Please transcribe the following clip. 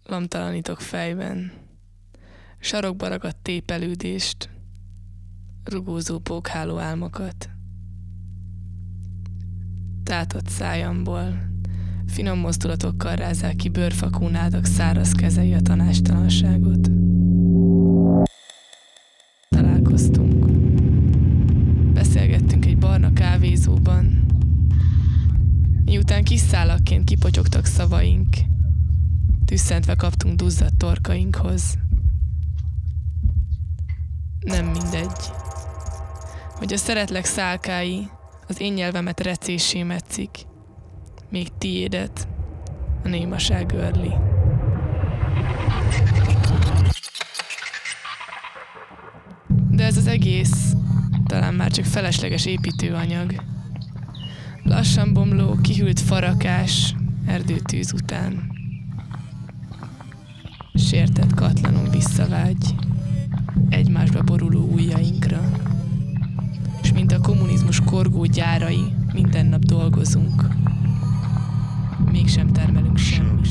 lamtalanítok fejben. Sarokba ragadt tépelődést, rugózó pókháló álmokat. Tátott szájamból finom mozdulatokkal rázzák ki bőrfakónádak száraz kezei a tanástalanságot. Találkoztunk. Beszélgettünk egy barna kávézóban. Miután kis szálakként kipotyogtak szavaink, tüsszentve kaptunk duzzadt torkainkhoz. Nem mindegy, hogy a szeretlek szálkái az én nyelvemet recéssé metszik, még tiédet a némaság őrli. De ez az egész talán már csak felesleges építőanyag. Lassan bomló, kihűlt farakás erdőtűz után. Sértett katlanul visszavágy egymásba boruló ujjainkra. És mint a kommunizmus korgó gyárai, minden nap dolgozunk. Mégsem termelünk semmit.